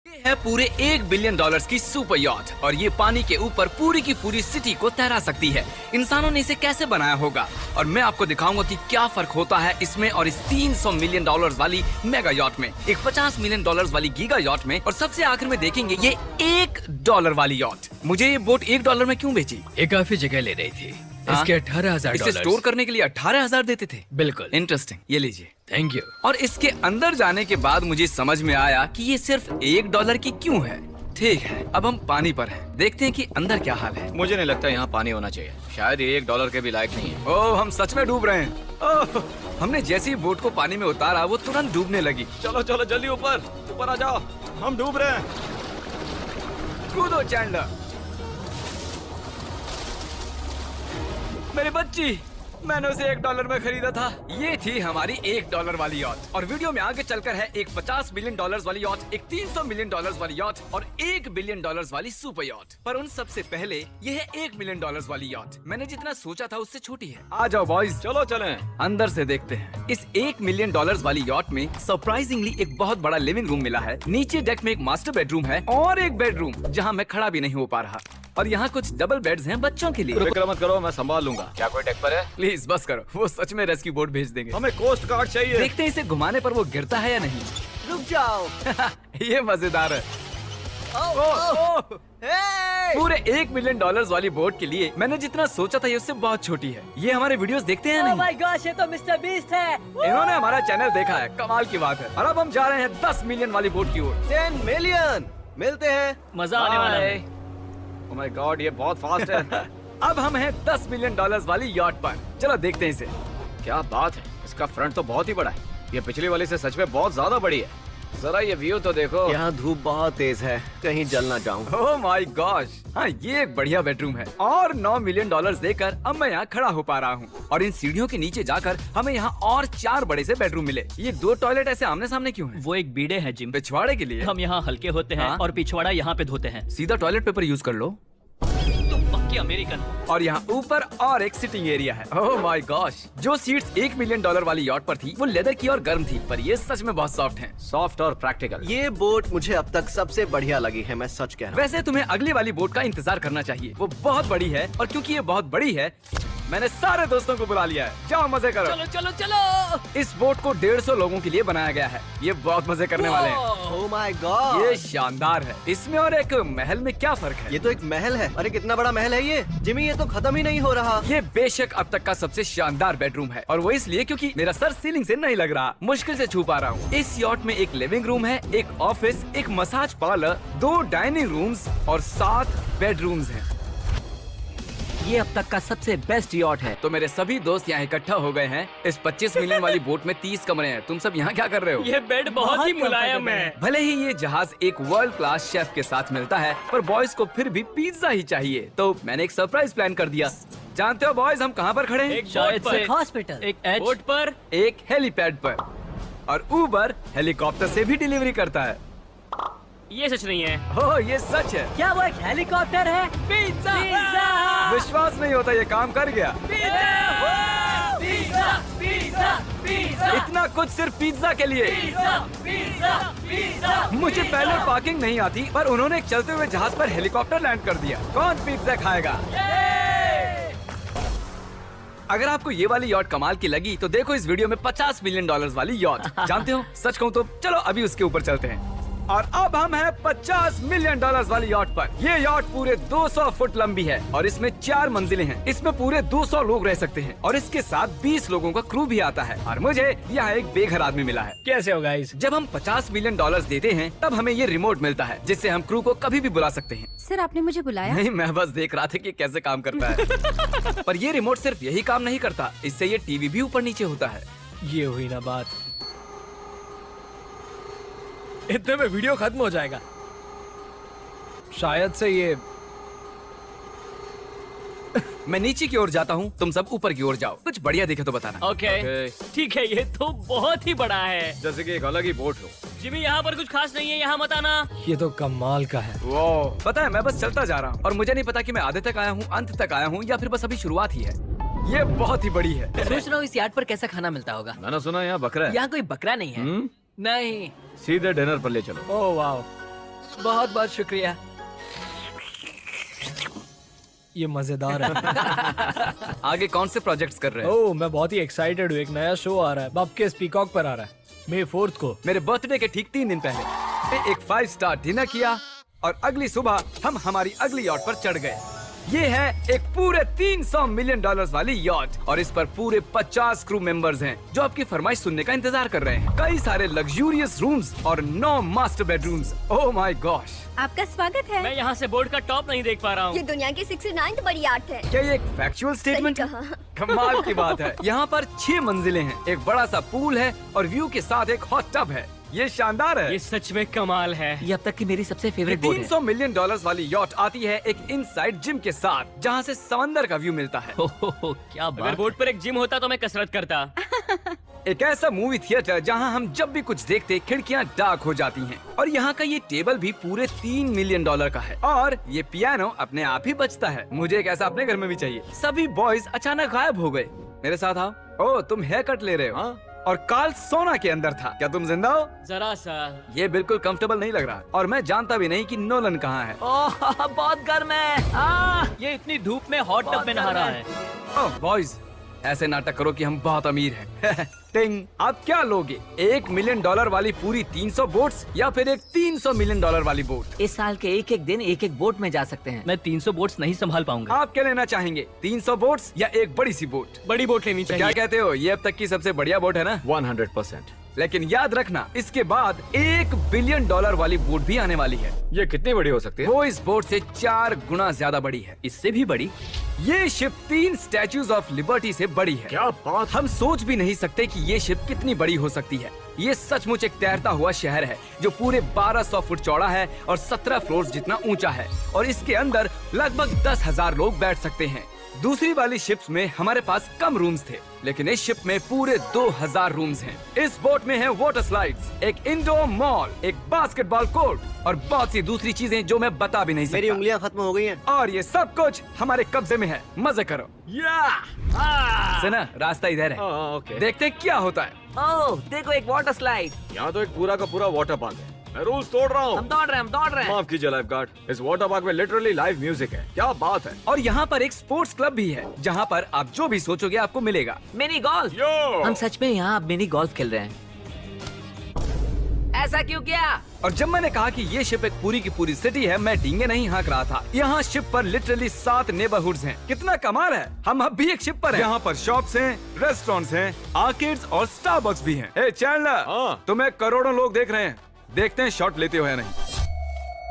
ये है पूरे $1 बिलियन की सुपर यॉट और ये पानी के ऊपर पूरी की पूरी सिटी को तैरा सकती है। इंसानों ने इसे कैसे बनाया होगा और मैं आपको दिखाऊंगा कि क्या फर्क होता है इसमें और इस $300 मिलियन वाली मेगा यॉट में, एक $50 मिलियन वाली गीगा यॉट में, और सबसे आखिर में देखेंगे ये $1 वाली यॉट। मुझे ये बोट $1 में क्यों बेची? ये काफी जगह ले रही थी। इसके $18,000। इसे स्टोर करने के लिए 18,000 देते थे। बिल्कुल इंटरेस्टिंग, ये लीजिए। Thank you. और इसके अंदर जाने के बाद मुझे समझ में आया कि ये सिर्फ $1 की क्यों है। ठीक है, अब हम पानी पर हैं। देखते हैं कि अंदर क्या हाल है। मुझे नहीं लगता यहाँ पानी होना चाहिए। शायद ये $1 के भी लायक नहीं है। ओह, हम सच में डूब रहे हैं। ओह, हमने जैसे ही बोट को पानी में उतारा वो तुरंत डूबने लगी। चलो चलो जल्दी ऊपर ऊपर आ जाओ, हम डूब रहे हैं। कूदो चैंडलर। मेरी बच्ची, मैंने उसे $1 में खरीदा था। ये थी हमारी $1 वाली यॉट। और वीडियो में आगे चलकर है एक $50 मिलियन वाली यॉट, एक $300 मिलियन वाली यॉट और $1 बिलियन वाली सुपर यॉट। पर उन सबसे पहले ये है $1 मिलियन वाली यॉट। मैंने जितना सोचा था उससे छोटी है। आ जाओ बॉयज, चलो चलें। अंदर से देखते हैं। इस $1 मिलियन वाली यॉट में सरप्राइजिंगली एक बहुत बड़ा लिविंग रूम मिला है। नीचे डेक में एक मास्टर बेडरूम है और एक बेडरूम जहाँ मैं खड़ा भी नहीं हो पा रहा। और यहाँ कुछ डबल बेड्स हैं बच्चों के लिए। फिक्र मत करो, मैं संभाल लूंगा। क्या कोई डेक पर है? प्लीज बस करो, वो सच में रेस्क्यू बोट भेज देंगे। हमें कोस्ट गार्ड चाहिए। देखते हैं इसे घुमाने पर वो गिरता है या नहीं। रुक जाओ। ये मजेदार है। पूरे $1 मिलियन वाली बोट के लिए मैंने जितना सोचा था ये उससे बहुत छोटी है। ये हमारे वीडियोस देखते हैं ओह नहीं? माय गॉश, ये तो मिस्टर बीस्ट है। इन्होंने हमारा चैनल देखा है, कमाल की बात है। और अब हम जा रहे हैं 10 मिलियन वाली बोट की ओर। 10 मिलियन मिलते हैं। मजा आने वाला है। ओह माय गॉड, ये बहुत फास्ट है। अब हम हैं $10 मिलियन वाली यॉट पर। चलो देखते हैं इसे। क्या बात है, इसका फ्रंट तो बहुत ही बड़ा है। ये पिछली वाली से सच में बहुत ज्यादा बड़ी है। जरा ये व्यू तो देखो। यहाँ धूप बहुत तेज है, कहीं जल ना जाऊं। ओह माय गॉश, हाँ ये एक बढ़िया बेडरूम है। और $9 मिलियन देकर अब मैं यहाँ खड़ा हो पा रहा हूँ। और इन सीढ़ियों के नीचे जाकर हमें यहाँ और 4 बड़े से बेडरूम मिले। ये 2 टॉयलेट ऐसे आमने सामने क्यों हैं? वो एक बीड़े है जिम। पिछवाड़े के लिए? हम यहाँ हल्के होते हैं हाँ? और पिछवाड़ा यहाँ पे धोते हैं। सीधा टॉयलेट पेपर यूज कर लो। तुम पक्के अमेरिकन हो। और यहाँ ऊपर और एक सिटिंग एरिया है। ओह माय गॉश, जो सीट्स $1 मिलियन वाली यॉट पर थी वो लेदर की और गर्म थी, पर ये सच में बहुत सॉफ्ट हैं। सॉफ्ट और प्रैक्टिकल। ये बोट मुझे अब तक सबसे बढ़िया लगी है, मैं सच कह रहा हूँ। वैसे तुम्हें अगली वाली बोट का इंतजार करना चाहिए, वो बहुत बड़ी है। और क्योंकि ये बहुत बड़ी है मैंने सारे दोस्तों को बुला लिया है। जाओ मजे करो। चलो चलो चलो। इस बोट को 150 लोगों के लिए बनाया गया है। ये बहुत मजे करने वाले हैं। ओह माय गॉड, ये शानदार है। इसमें और एक महल में क्या फर्क है? ये तो एक महल है। अरे कितना बड़ा महल है ये जिमी, ये तो खत्म ही नहीं हो रहा। ये बेशक अब तक का सबसे शानदार बेडरूम है, और वो इसलिए क्योंकि मेरा सर सीलिंग से नहीं लग रहा, मुश्किल से छू पा रहा हूँ। इस यॉट में एक लिविंग रूम है, एक ऑफिस, एक मसाज पार्लर, 2 डाइनिंग रूम्स और 7 बेडरूम्स हैं। ये अब तक का सबसे बेस्ट यॉट है। तो मेरे सभी दोस्त यहाँ इकट्ठा हो गए हैं। इस 25 मिलियन वाली बोट में 30 कमरे हैं। तुम सब यहाँ क्या कर रहे हो? ये बेड बहुत ही मुलायम है। भले ही ये जहाज एक वर्ल्ड क्लास शेफ के साथ मिलता है, पर बॉयज को फिर भी पिज्जा ही चाहिए। तो मैंने एक सरप्राइज प्लान कर दिया। जानते हो बॉयज, हम कहाँ पर खड़े हैं? एक शायद से हॉस्पिटल, एक बोट पर, एक हेलीपैड पर। और उबर हेलीकॉप्टर से भी डिलीवरी करता है। ये सच नहीं है। ओह, ये सच है। क्या वो एक हेलीकॉप्टर है? पिज्जा। विश्वास नहीं होता, ये काम कर गया। पिज्जा पिज्जा पिज्जा इतना कुछ सिर्फ पिज्जा के लिए। मुझे पहले पार्किंग नहीं आती, पर उन्होंने एक चलते हुए जहाज पर हेलीकॉप्टर लैंड कर दिया। कौन पिज्जा खाएगा? अगर आपको ये वाली यॉट कमाल की लगी तो देखो इस वीडियो में $50 मिलियन वाली यॉट। जानते हो, सच कहूँ तो चलो अभी उसके ऊपर चलते हैं। और अब हम हैं $50 मिलियन वाली यॉट पर। ये यॉट पूरे 200 फुट लंबी है और इसमें 4 मंजिलें हैं। इसमें पूरे 200 लोग रह सकते हैं और इसके साथ 20 लोगों का क्रू भी आता है। और मुझे यहाँ एक बेघर आदमी मिला है। कैसे हो गाइस? जब हम $50 मिलियन देते हैं तब हमें ये रिमोट मिलता है, जिससे हम क्रू को कभी भी बुला सकते हैं। सर, आपने मुझे बुलाया? नहीं, मैं बस देख रहा था कि कैसे काम करता है। पर ये रिमोट सिर्फ यही काम नहीं करता, इससे ये टीवी भी ऊपर नीचे होता है। ये हुई ना बात। इतने में वीडियो खत्म हो जाएगा। शायद से ये मैं नीचे की ओर जाता हूँ, तुम सब ऊपर की ओर जाओ। कुछ बढ़िया दिखे तो बताना। ओके ठीक है। ये तो बहुत ही बड़ा है। जैसे कि एक अलग ही बोट हो। जिमी, यहाँ पर कुछ खास नहीं है, यहाँ मत आना। ये तो कमाल का है। वो पता है, मैं बस चलता जा रहा हूँ और मुझे नहीं पता कि मैं आधे तक आया हूँ, अंत तक आया हूँ, या फिर बस अभी शुरुआत ही है। ये बहुत ही बड़ी है। सोच रहा हूँ इस यार्ड पर कैसा खाना मिलता होगा। मैंने सुना यहाँ बकरा है। यहाँ कोई बकरा नहीं है। नहीं। सीधे डिनर पर ले चलो। ओह वाओ, बहुत बहुत शुक्रिया। ये मजेदार है। आगे कौन से प्रोजेक्ट्स कर रहे हैं? ओह, मैं बहुत ही एक्साइटेड हूँ। एक नया शो आ रहा है, बपकेस पीकॉक पर आ रहा है, May 4th को। मेरे बर्थडे के ठीक 3 दिन पहले मैं एक 5 स्टार डिनर किया और अगली सुबह हम हमारी अगली यॉट पर चढ़ गए। ये है एक पूरे 300 मिलियन डॉलर्स वाली यॉट और इस पर पूरे 50 क्रू मेंबर्स हैं जो आपकी फरमाइश सुनने का इंतजार कर रहे हैं। कई सारे लग्जूरियस रूम्स और 9 master bedrooms. Oh my gosh! आपका स्वागत है। मैं यहाँ से बोर्ड का टॉप नहीं देख पा रहा हूँ। ये दुनिया की 69th बड़ी आर्ट है। क्या ये एक फैक्चुअल स्टेटमेंट है? कहा। कमाल की बात है। यहाँ पर 6 मंजिलें हैं, एक बड़ा सा पूल है और व्यू के साथ एक हॉट टब है। ये शानदार है। ये सच में कमाल है। ये अब तक की मेरी सबसे फेवरेट बोट है। 300 मिलियन डॉलर्स वाली यॉट आती है एक इनसाइड जिम के साथ जहाँ से समंदर का व्यू मिलता है। क्या अगर बात बोर्ड पर एक जिम होता तो मैं कसरत करता। एक ऐसा मूवी थिएटर जहां हम जब भी कुछ देखते खिड़कियां डार्क हो जाती हैं। और यहाँ का ये टेबल भी पूरे 3 मिलियन डॉलर का है और ये पियानो अपने आप ही बजता है। मुझे एक ऐसा अपने घर में भी चाहिए। सभी बॉयज अचानक गायब हो गए। मेरे साथ आओ। ओह, तुम हेयर कट ले रहे हो? हाँ? और कार्ल सोना के अंदर था। क्या तुम जिंदा हो? जरा सा। ये बिल्कुल कंफर्टेबल नहीं लग रहा और मैं जानता भी नहीं कि नोलन कहाँ है। ओह, बहुत गर्म है। ये इतनी धूप में हॉट टब में नहा रहा है। ओह बॉयज, ऐसे नाटक करो कि हम बहुत अमीर हैं। टिंग, आप क्या लोगे? 1 मिलियन डॉलर वाली पूरी 300 बोट्स या फिर एक 300 मिलियन डॉलर वाली बोट? इस साल के एक एक दिन एक एक बोट में जा सकते हैं। मैं 300 बोट्स नहीं संभाल पाऊंगा। आप क्या लेना चाहेंगे? 300 बोट्स या एक बड़ी सी बोट? बड़ी बोट लेनी क्या चाहिए। कहते हो? ये अब तक की सबसे बढ़िया बोट है ना? 100%। लेकिन याद रखना, इसके बाद 1 बिलियन डॉलर वाली बोट भी आने वाली है। ये कितनी बड़ी हो सकती है? वो इस बोट से 4 गुना ज्यादा बड़ी है। इससे भी बड़ी। ये शिप 3 स्टैच्यूज ऑफ लिबर्टी से बड़ी है। क्या बात! हम सोच भी नहीं सकते कि ये शिप कितनी बड़ी हो सकती है। ये सचमुच एक तैरता हुआ शहर है जो पूरे 1200 फुट चौड़ा है और 17 फ्लोर्स जितना ऊंचा है और इसके अंदर लगभग 10,000 लोग बैठ सकते हैं। दूसरी वाली शिप्स में हमारे पास कम रूम्स थे, लेकिन इस शिप में पूरे 2000 रूम्स हैं। इस बोट में है वाटर स्लाइड्स, एक इंडोर मॉल, एक बास्केटबॉल कोर्ट और बहुत सी दूसरी चीजें जो मैं बता भी नहीं सकता। मेरी उंगलियां खत्म हो गई हैं। और ये सब कुछ हमारे कब्जे में है। मजे करो। सुना, रास्ता इधर है। ओके। देखते हैं क्या होता है। ओह, देखो एक वाटर स्लाइड। यहाँ तो एक पूरा का पूरा वाटर पार्क है। मैं रूल्स तोड़ रहा हम हूँ। दौड़ रहे हैं। माफ कीजिए लाइफ गार्ड, इस वाटर पार्क में लिटरली लाइव म्यूजिक है। क्या बात है! और यहाँ पर एक स्पोर्ट्स क्लब भी है जहाँ पर आप जो भी सोचोगे आपको मिलेगा। Mini golf. यो! हम सच में यहाँ अब मिनी गोल्फ खेल रहे हैं। ऐसा क्यों किया? और जब मैंने कहा कि ये शिप एक पूरी की पूरी सिटी है, मैं डींगे नहीं हाँक रहा था। यहाँ शिप पर लिटरली 7 नेबरहुड्स हैं। कितना कमाल है। हम अब भी एक शिप पर हैं। यहाँ पर शॉप्स हैं, रेस्टोरेंट्स हैं, आर्केड्स और स्टारबक्स भी हैं। हे चैंडलर, हाँ। तुम्हें करोड़ों लोग देख रहे हैं। देखते हैं शॉट लेते हो या नहीं।